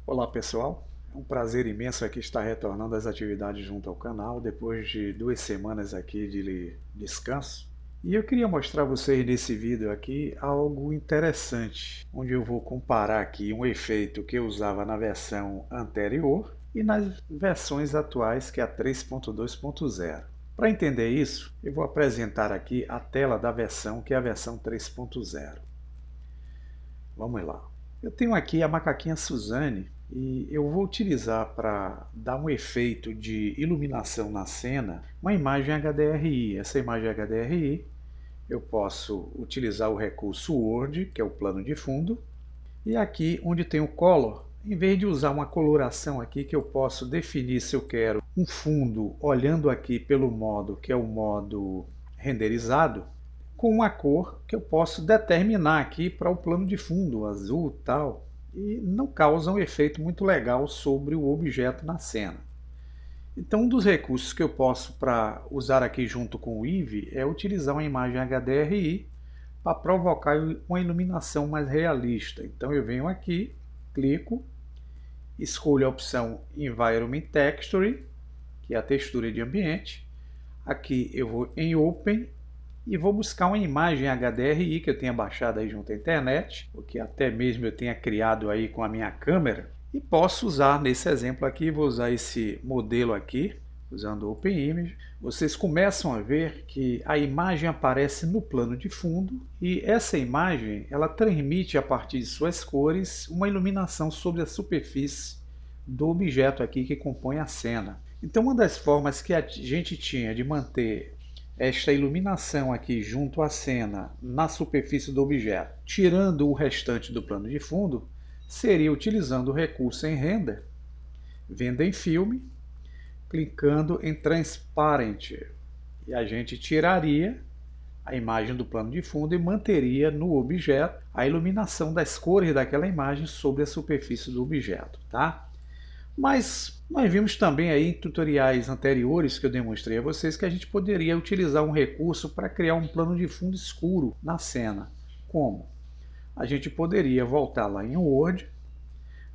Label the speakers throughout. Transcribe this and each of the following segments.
Speaker 1: Olá pessoal, é um prazer imenso aqui estar retornando às atividades junto ao canal depois de 2 semanas aqui de descanso. E eu queria mostrar a vocês nesse vídeo aqui algo interessante, onde eu vou comparar aqui um efeito que eu usava na versão anterior e nas versões atuais, que é a 3.2.0. Para entender isso, eu vou apresentar aqui a tela da versão, que é a versão 3.0. Vamos lá. Eu tenho aqui a macaquinha Suzane e eu vou utilizar para dar um efeito de iluminação na cena uma imagem HDRI. Essa imagem HDRI eu posso utilizar o recurso Word, que é o plano de fundo, e aqui onde tem o Color, em vez de usar uma coloração aqui que eu posso definir se eu quero um fundo olhando aqui pelo modo que é o modo renderizado, com uma cor que eu posso determinar aqui para o plano de fundo, azul e tal, e não causa um efeito muito legal sobre o objeto na cena. Então, um dos recursos que eu posso para usar aqui junto com o Eevee é utilizar uma imagem HDRI para provocar uma iluminação mais realista. Então eu venho aqui, clico, escolho a opção Environment Texture, que é a textura de ambiente. Aqui eu vou em Open e vou buscar uma imagem HDRI que eu tenha baixado aí junto à internet, ou que até mesmo eu tenha criado aí com a minha câmera, e posso usar nesse exemplo aqui, vou usar esse modelo aqui, usando o OpenImage. Vocês começam a ver que a imagem aparece no plano de fundo e essa imagem ela transmite a partir de suas cores uma iluminação sobre a superfície do objeto aqui que compõe a cena. Então uma das formas que a gente tinha de manter esta iluminação aqui junto à cena na superfície do objeto, tirando o restante do plano de fundo, seria utilizando o recurso em Render, vendo em Filme, clicando em Transparent, e a gente tiraria a imagem do plano de fundo e manteria no objeto a iluminação das cores daquela imagem sobre a superfície do objeto, tá? Mas nós vimos também aí em tutoriais anteriores que eu demonstrei a vocês que a gente poderia utilizar um recurso para criar um plano de fundo escuro na cena. Como? A gente poderia voltar lá em Word,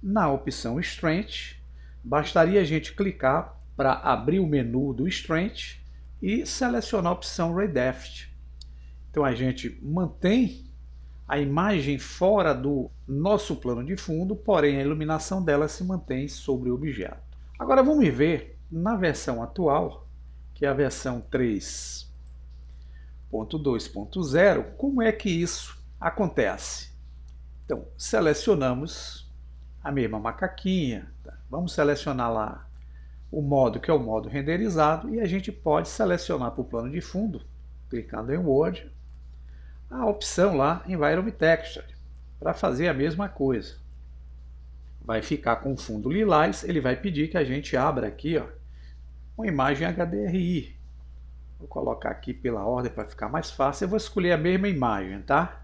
Speaker 1: na opção Strength, bastaria a gente clicar para abrir o menu do Strength e selecionar a opção Redeft. Então a gente mantém a imagem fora do nosso plano de fundo, porém a iluminação dela se mantém sobre o objeto. Agora vamos ver na versão atual, que é a versão 3.2.0, como é que isso acontece. Então selecionamos a mesma macaquinha, tá? Vamos selecionar lá o modo que é o modo renderizado e a gente pode selecionar para o plano de fundo, clicando em Word, a opção lá Environment Texture, para fazer a mesma coisa. Vai ficar com fundo lilás, ele vai pedir que a gente abra aqui ó, uma imagem HDRI. Vou colocar aqui pela ordem para ficar mais fácil, eu vou escolher a mesma imagem, tá?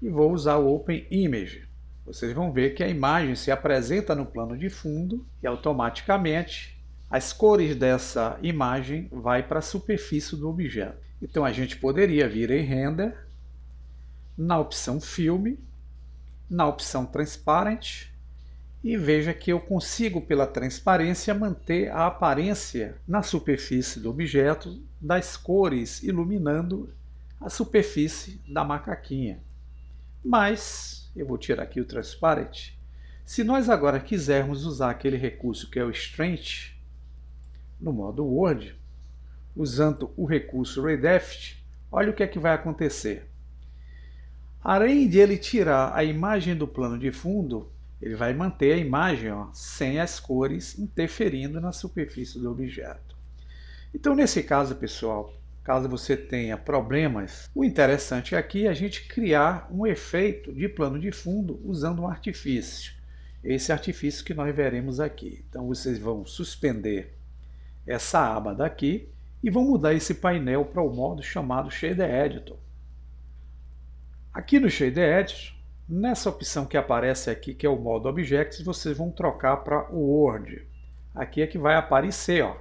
Speaker 1: E vou usar o OpenImage. Vocês vão ver que a imagem se apresenta no plano de fundo e automaticamente as cores dessa imagem vai para a superfície do objeto. Então a gente poderia vir em Render, na opção Filme, na opção Transparent, e veja que eu consigo pela transparência manter a aparência na superfície do objeto das cores iluminando a superfície da macaquinha. Mas eu vou tirar aqui o Transparent. Se nós agora quisermos usar aquele recurso que é o Strength no modo Word, usando o recurso Redeft, olha o que é que vai acontecer. Além de ele tirar a imagem do plano de fundo, ele vai manter a imagem ó, sem as cores interferindo na superfície do objeto. Então nesse caso, pessoal, caso você tenha problemas, o interessante aqui é a gente criar um efeito de plano de fundo usando um artifício. Esse artifício que nós veremos aqui. Então vocês vão suspender essa aba daqui e vão mudar esse painel para o modo chamado Shader Editor. Aqui no Shader Editor, nessa opção que aparece aqui, que é o modo Objects, vocês vão trocar para o Word. Aqui é que vai aparecer ó,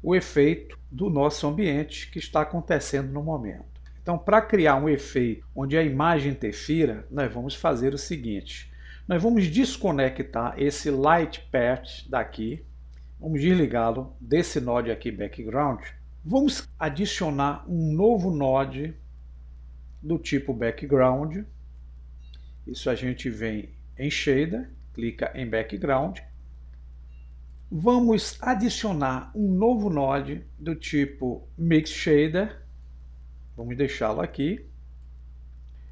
Speaker 1: o efeito do nosso ambiente que está acontecendo no momento. Então, para criar um efeito onde a imagem interfira, nós vamos fazer o seguinte. Nós vamos desconectar esse Light Path daqui, vamos desligá-lo desse node aqui, Background. Vamos adicionar um novo node do tipo Background. Isso a gente vem em Shader, clica em Background. Vamos adicionar um novo node do tipo Mix Shader. Vamos deixá-lo aqui.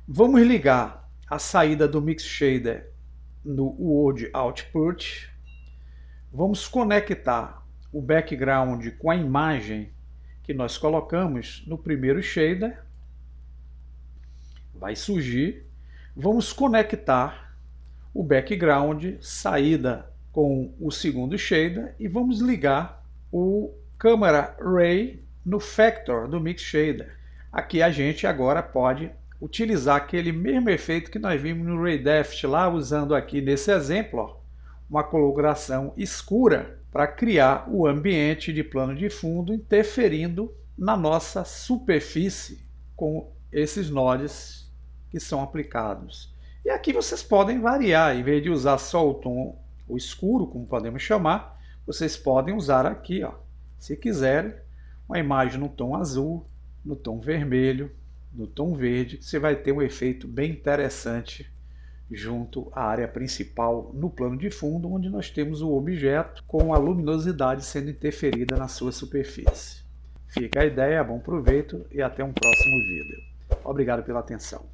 Speaker 1: Vamos ligar a saída do Mix Shader no World Output. Vamos conectar o background com a imagem que nós colocamos no primeiro shader. Vai surgir. Vamos conectar o background, saída com o segundo shader, e vamos ligar o Camera Ray no Factor do Mix Shader. Aqui a gente agora pode utilizar aquele mesmo efeito que nós vimos no Ray Depth lá, usando aqui nesse exemplo, ó, uma coloração escura para criar o ambiente de plano de fundo, interferindo na nossa superfície com esses nodes que são aplicados. E aqui vocês podem variar, em vez de usar só o tom, o escuro, como podemos chamar, vocês podem usar aqui, ó, se quiserem, uma imagem no tom azul, no tom vermelho, no tom verde. Você vai ter um efeito bem interessante junto à área principal no plano de fundo, onde nós temos o objeto com a luminosidade sendo interferida na sua superfície. Fica a ideia, bom proveito e até um próximo vídeo. Obrigado pela atenção.